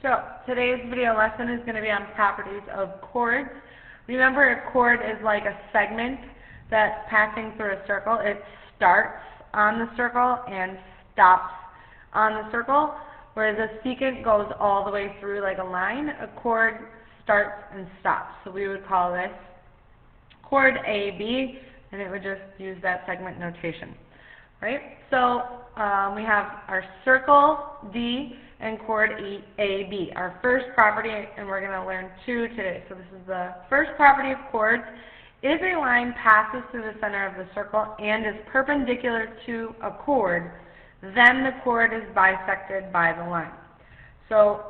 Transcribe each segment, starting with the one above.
So today's video lesson is going to be on properties of chords. Remember, a chord is like a segment that's passing through a circle. It starts on the circle and stops on the circle, whereas a secant goes all the way through like a line. A chord starts and stops. So we would call this chord AB, and it would just use that segment notation. Right? So we have our circle D and chord AB, our first property, and we're going to learn two today. So this is the first property of chords. If a line passes through the center of the circle and is perpendicular to a chord, then the chord is bisected by the line. So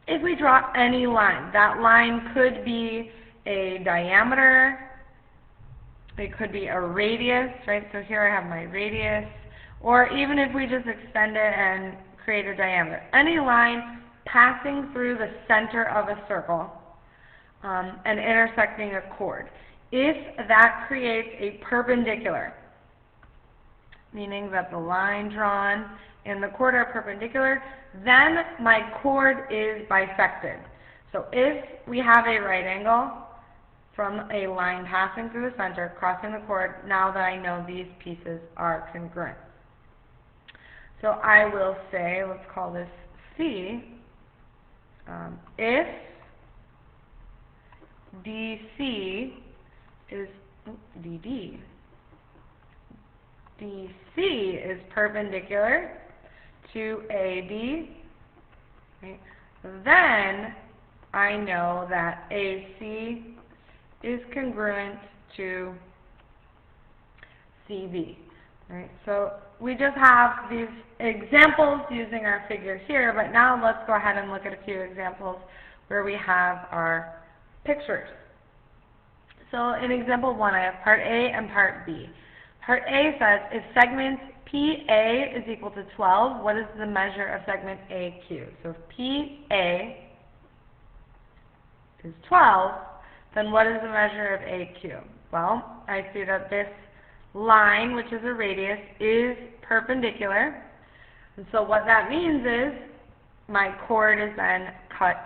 if we draw any line, that line could be a diameter, it could be a radius, right? So here I have my radius, or even if we just extend it and create a diameter. Any line passing through the center of a circle and intersecting a chord. If that creates a perpendicular, meaning that the line drawn and the chord are perpendicular, then my chord is bisected. So if we have a right angle from a line passing through the center, crossing the chord, now that I know these pieces are congruent. So I will say, let's call this C, if DC is, DD, DC is perpendicular to AB, right, then I know that AC is congruent to CB. Right? So we just have these examples using our figure here, but now let's go ahead and look at a few examples where we have our pictures. So in example 1, I have part A and part B. Part A says, if segment PA is equal to 12, what is the measure of segment AQ? So if PA is 12, then what is the measure of AQ? Well, I see that this line, which is a radius, is perpendicular. And so what that means is my chord is then cut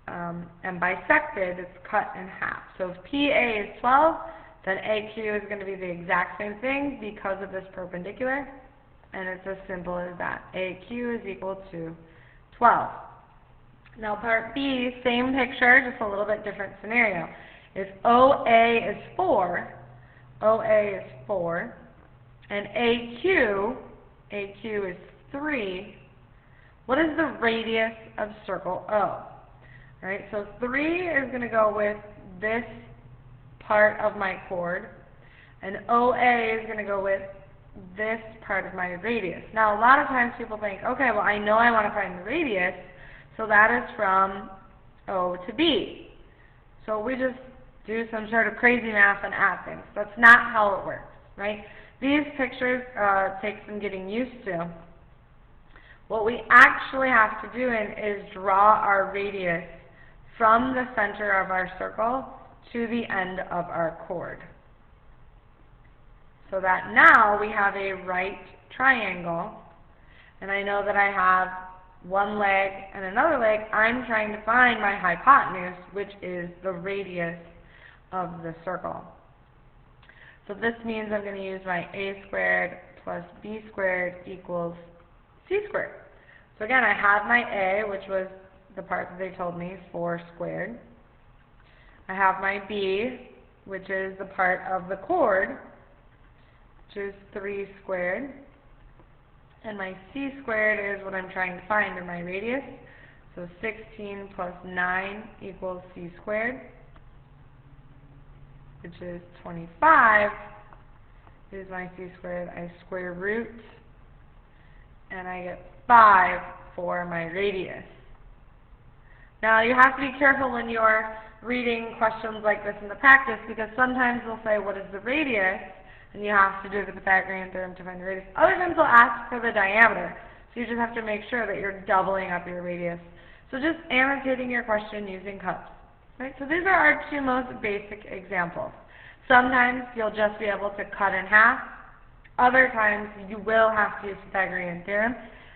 and bisected. It's cut in half. So if PA is 12, then AQ is going to be the exact same thing because of this perpendicular. And it's as simple as that. AQ is equal to 12. Now part B, same picture, just a little bit different scenario. If OA is 4, OA is 4, and AQ is 3, what is the radius of circle O? Alright, so 3 is going to go with this part of my chord, and OA is going to go with this part of my radius. Now, a lot of times people think, okay, well, I know I want to find the radius, so that is from O to B. So we just do some sort of crazy math and add things. That's not how it works, right? These pictures take some getting used to. What we actually have to do is draw our radius from the center of our circle to the end of our chord. So that now we have a right triangle, and I know that I have one leg and another leg. I'm trying to find my hypotenuse, which is the radius of the circle. So this means I'm going to use my a squared plus b squared equals c squared. So again, I have my a, which was the part that they told me, 4 squared. I have my b, which is the part of the chord, which is 3 squared. And my c squared is what I'm trying to find in my radius. So 16 plus 9 equals c squared, which is 25, is my c squared. I square root, and I get 5 for my radius. Now, you have to be careful when you're reading questions like this in the practice, because sometimes they'll say, what is the radius? And you have to do the Pythagorean theorem to find the radius. Other times they'll ask for the diameter, so you just have to make sure that you're doubling up your radius. So just annotating your question using cups. Right? So these are our two most basic examples. Sometimes you'll just be able to cut in half. Other times you will have to use Pythagorean theorem.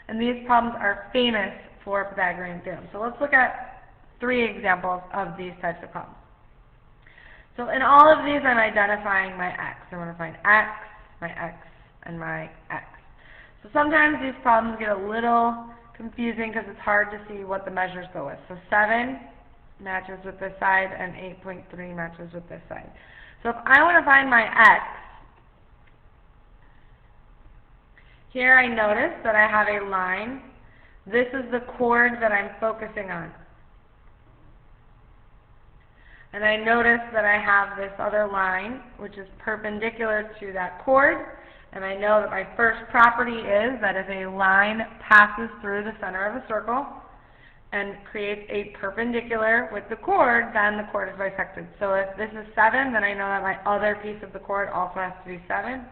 And these problems are famous for Pythagorean theorem. So let's look at 3 examples of these types of problems. So in all of these, I'm identifying my x. I want to find x, and my x. So sometimes these problems get a little confusing because it's hard to see what the measures go with. So 7 matches with this side, and 8.3 matches with this side. So if I want to find my x, here I notice that I have a line. This is the chord that I'm focusing on. And I notice that I have this other line, which is perpendicular to that chord. And I know that my first property is that if a line passes through the center of a circle and creates a perpendicular with the chord, then the chord is bisected. So if this is 7, then I know that my other piece of the chord also has to be 7.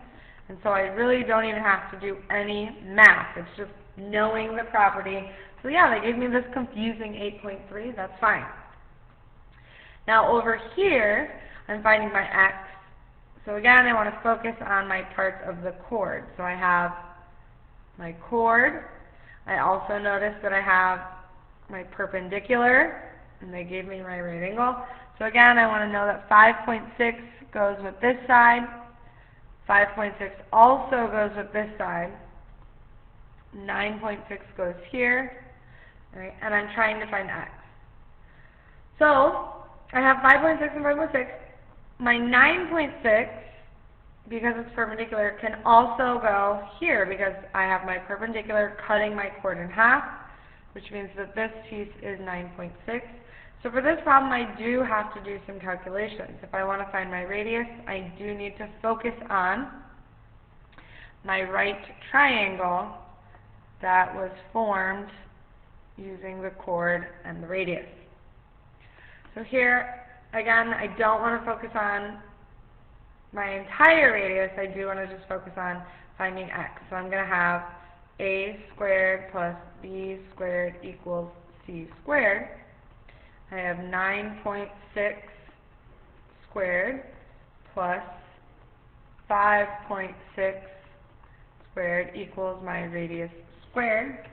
And so I really don't even have to do any math. It's just knowing the property. So yeah, they gave me this confusing 8.3. That's fine. Now over here, I'm finding my x. So again, I want to focus on my parts of the chord. So I have my chord. I also notice that I have my perpendicular, and they gave me my right angle. So again, I want to know that 5.6 goes with this side. 5.6 also goes with this side. 9.6 goes here. Right? And I'm trying to find x. So I have 5.6 and 5.6. My 9.6, because it's perpendicular, can also go here because I have my perpendicular cutting my chord in half, which means that this piece is 9.6. So for this problem, I do have to do some calculations. If I want to find my radius, I do need to focus on my right triangle that was formed using the chord and the radius. So here, again, I don't want to focus on my entire radius. I do want to just focus on finding x. So I'm going to have a squared plus b squared equals c squared. I have 9.6 squared plus 5.6 squared equals my radius squared.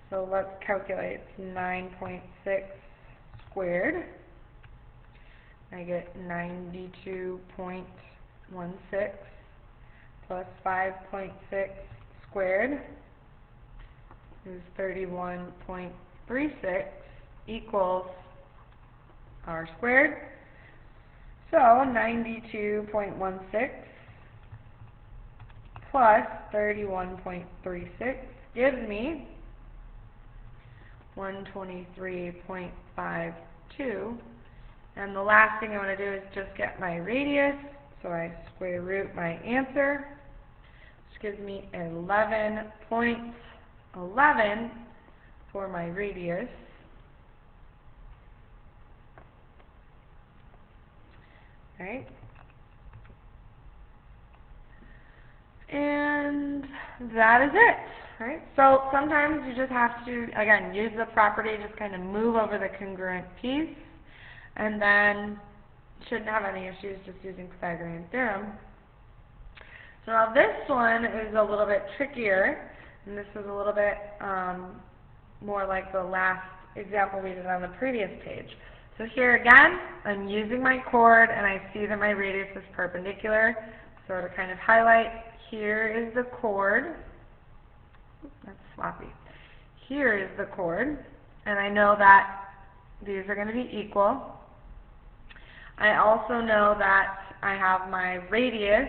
So let's calculate 9.6 squared. I get 92.16 plus 5.6 squared is 31.36 equals r squared. So 92.16 plus 31.36 gives me 123.52. And the last thing I want to do is just get my radius. So I square root my answer, which gives me 11.11 for my radius. Right? And that is it. Right? So sometimes you just have to, again, use the property, just kind of move over the congruent piece, and then shouldn't have any issues just using Pythagorean theorem. So now this one is a little bit trickier, and this is a little bit more like the last example we did on the previous page. So here again, I'm using my chord, and I see that my radius is perpendicular. So to kind of highlight, here is the chord. That's sloppy. Here is the chord, and I know that these are going to be equal. I also know that I have my radius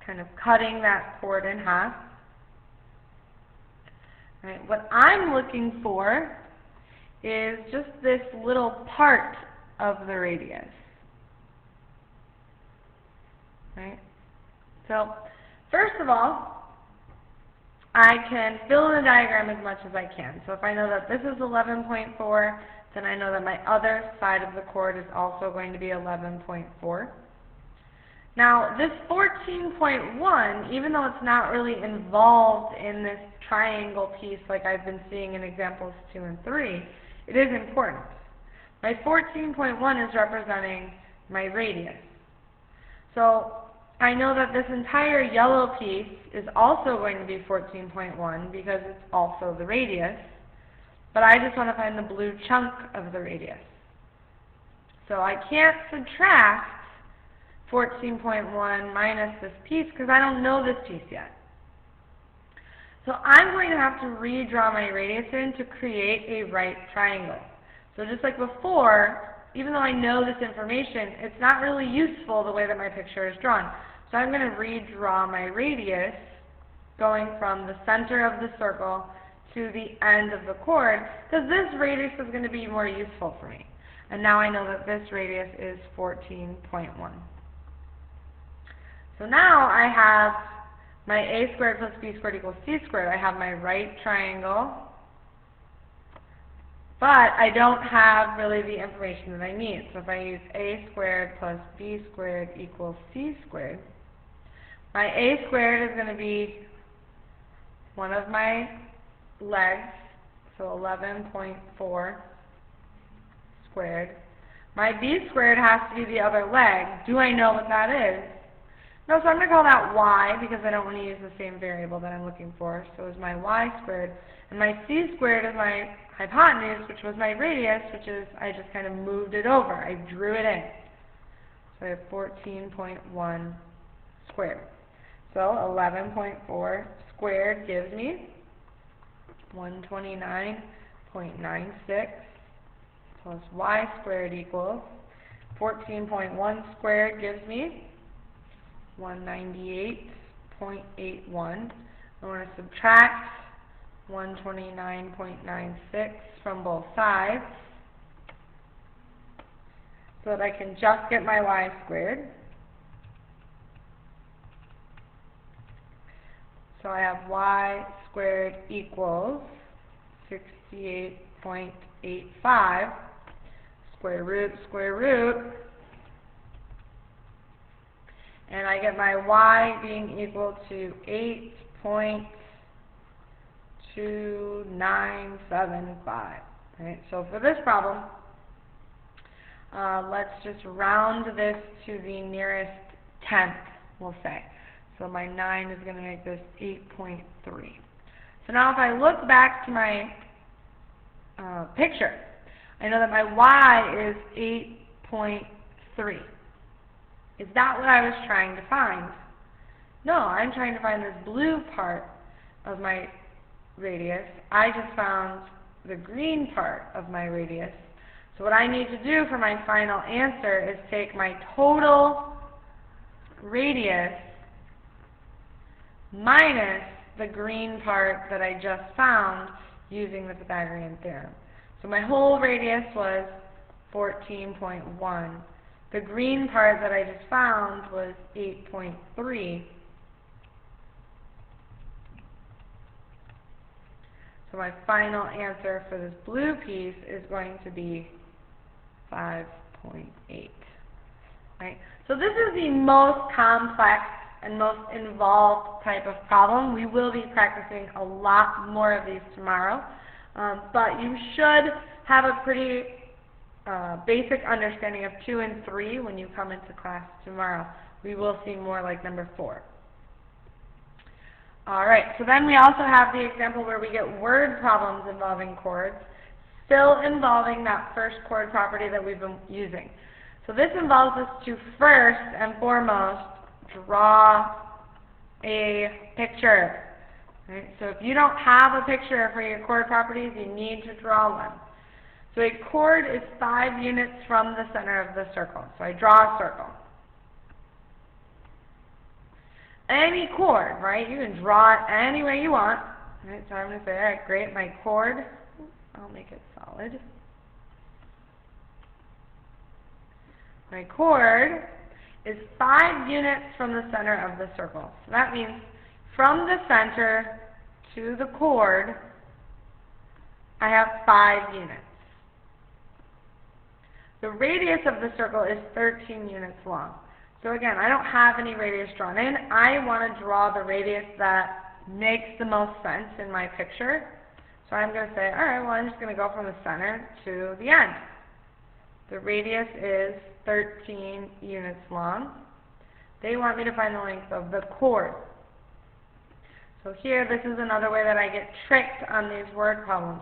kind of cutting that chord in half. Right. What I'm looking for is just this little part of the radius. Right? So, first of all, I can fill in the diagram as much as I can. So if I know that this is 11.4, then I know that my other side of the chord is also going to be 11.4. Now, this 14.1, even though it's not really involved in this triangle piece like I've been seeing in examples 2 and 3, it is important. My 14.1 is representing my radius. So I know that this entire yellow piece is also going to be 14.1 because it's also the radius, but I just want to find the blue chunk of the radius. So I can't subtract 14.1 minus this piece because I don't know this piece yet. So I'm going to have to redraw my radius in to create a right triangle. So just like before, even though I know this information, it's not really useful the way that my picture is drawn. So I'm going to redraw my radius going from the center of the circle to the end of the chord, because this radius is going to be more useful for me. And now I know that this radius is 14.1. So now I have my a squared plus b squared equals c squared. I have my right triangle, but I don't have really the information that I need. So if I use a squared plus b squared equals c squared, my a squared is going to be one of my legs, so 11.4 squared. My b squared has to be the other leg. Do I know what that is? No, so I'm going to call that y because I don't want to use the same variable that I'm looking for. So it's my y squared. And my c squared is my hypotenuse, which was my radius, which is, I just kind of moved it over. I drew it in. So I have 14.1 squared. So 11.4 squared gives me 129.96 plus y squared equals 14.1 squared gives me 198.81. I want to subtract 129.96 from both sides so that I can just get my y squared. So I have y squared equals 68.85 square root, and I get my y being equal to 8.2975. Right? So for this problem, let's just round this to the nearest tenth, we'll say. So my 9 is going to make this 8.3. So now if I look back to my picture, I know that my y is 8.3. Is that what I was trying to find? No, I'm trying to find this blue part of my radius. I just found the green part of my radius. So what I need to do for my final answer is take my total radius minus the green part that I just found using the Pythagorean theorem. So my whole radius was 14.1. The green part that I just found was 8.3. So my final answer for this blue piece is going to be 5.8. Right? So this is the most complex and most involved type of problem. We will be practicing a lot more of these tomorrow, but you should have a pretty basic understanding of 2 and 3 when you come into class tomorrow. We will see more like number 4. Alright, so then we also have the example where we get word problems involving chords, still involving that first chord property that we've been using. So this involves us to first and foremost draw a picture. Right? So if you don't have a picture for your chord properties, you need to draw one. So a chord is 5 units from the center of the circle. So I draw a circle. Any chord, right? You can draw it any way you want. Right? So I'm going to say, all right, great, my chord, I'll make it solid. My chord is 5 units from the center of the circle. So that means from the center to the chord, I have 5 units. The radius of the circle is 13 units long. So again, I don't have any radius drawn in. I want to draw the radius that makes the most sense in my picture. So I'm going to say, all right, well, I'm just going to go from the center to the end. The radius is 13 units long. They want me to find the length of the chord. So here, this is another way that I get tricked on these word problems.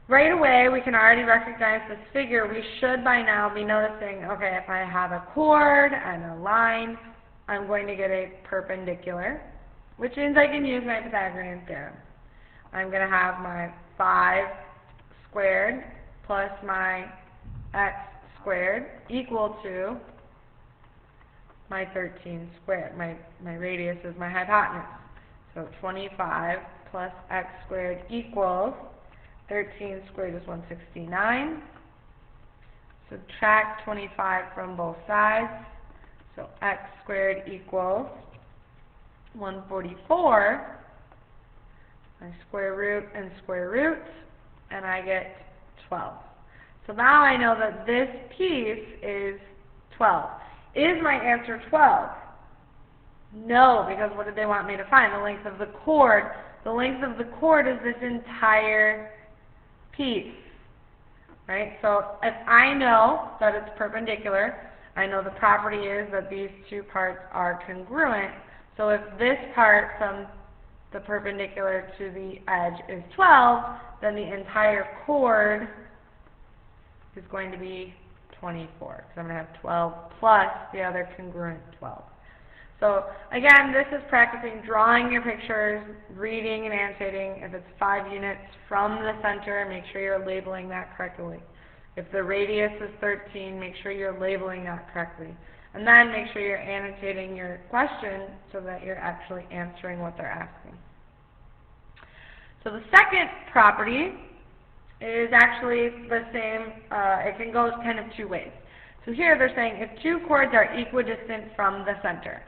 Right away, we can already recognize this figure. We should by now be noticing, okay, if I have a chord and a line, I'm going to get a perpendicular, which means I can use my Pythagorean theorem. I'm going to have my 5 squared plus my x squared equal to my 13 squared. My radius is my hypotenuse. So 25 plus x squared equals 13 squared is 169. Subtract 25 from both sides. So x squared equals 144. I square root and square root, and I get 12. So now I know that this piece is 12. Is my answer 12? No, because what did they want me to find? The length of the chord. The length of the chord is this entire piece, right? So if I know that it's perpendicular, I know the property is that these two parts are congruent. So if this part from the perpendicular to the edge is 12, then the entire chord is going to be 24, because I'm going to have 12 plus the other congruent 12. So again, this is practicing drawing your pictures, reading and annotating. If it's 5 units from the center, make sure you're labeling that correctly. If the radius is 13, make sure you're labeling that correctly. And then make sure you're annotating your question so that you're actually answering what they're asking. So the second property is actually the same. It can go kind of 2 ways. So here they're saying if 2 chords are equidistant from the center,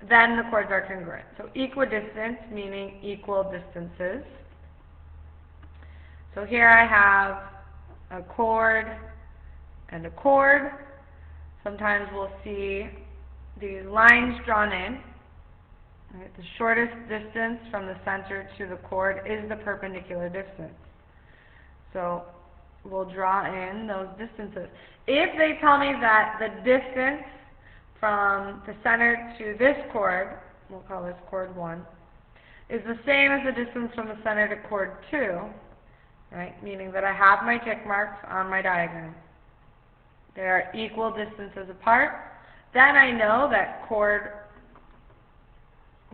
then the chords are congruent. So equidistant, meaning equal distances. So here I have a chord and a chord. Sometimes we'll see these lines drawn in. Right? The shortest distance from the center to the chord is the perpendicular distance. So we'll draw in those distances. If they tell me that the distance from the center to this chord, we'll call this chord 1, is the same as the distance from the center to chord 2, right? Meaning that I have my tick marks on my diagram. They are equal distances apart. Then I know that chord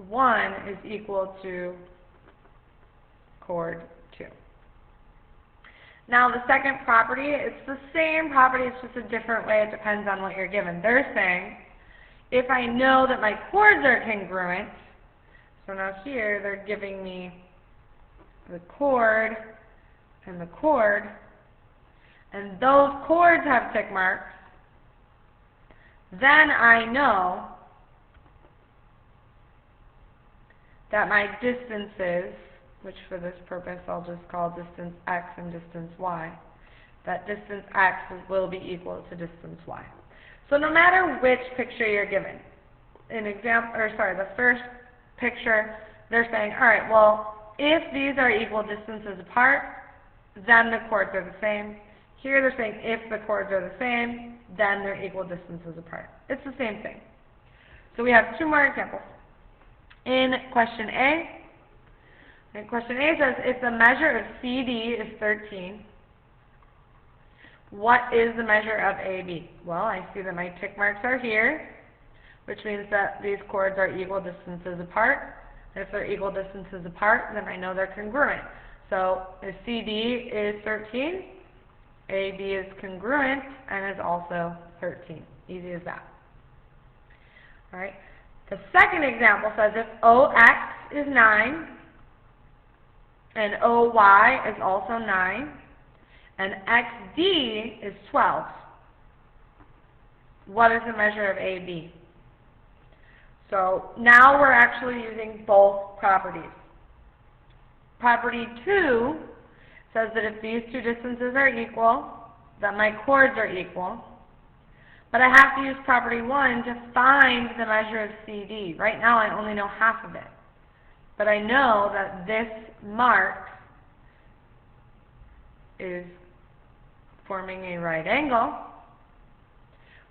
1 is equal to chord 2. Now the second property, it's the same property, it's just a different way. It depends on what you're given. They're saying, if I know that my chords are congruent, so now here they're giving me the chord and the chord, and those chords have tick marks, then I know that my distances, which for this purpose I'll just call distance x and distance y, that distance x will be equal to distance y. So no matter which picture you're given, the first picture, they're saying, all right, well, if these are equal distances apart, then the chords are the same. Here they're saying if the chords are the same, then they're equal distances apart. It's the same thing. So we have 2 more examples. In question A, question A says, if the measure of CD is 13, what is the measure of AB? Well, I see that my tick marks are here, which means that these chords are equal distances apart. If they're equal distances apart, then I know they're congruent. So if CD is 13, AB is congruent and is also 13. Easy as that. All right. The second example says if OX is 9 and OY is also 9, and XD is 12. What is the measure of AB? So now we're actually using both properties. Property 2 says that if these 2 distances are equal, that my chords are equal. But I have to use property 1 to find the measure of CD. Right now I only know half of it. But I know that this mark is forming a right angle,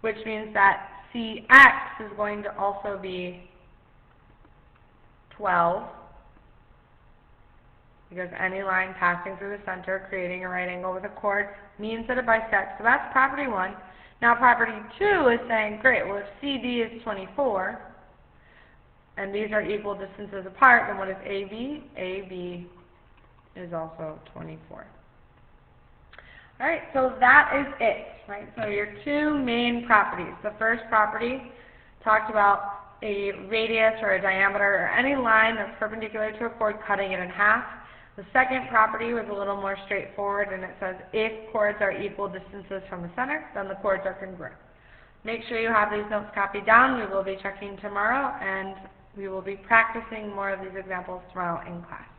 which means that CX is going to also be 12, because any line passing through the center, creating a right angle with a chord, means that it bisects. So that's property 1. Now property 2 is saying, great, well if CD is 24, and these are equal distances apart, then what is AB? AB is also 24. Alright, so that is it, right? So your two main properties. The first property talked about a radius or a diameter or any line that's perpendicular to a chord, cutting it in half. The second property was a little more straightforward, and it says if chords are equal distances from the center, then the chords are congruent. Make sure you have these notes copied down. We will be checking tomorrow, and we will be practicing more of these examples tomorrow in class.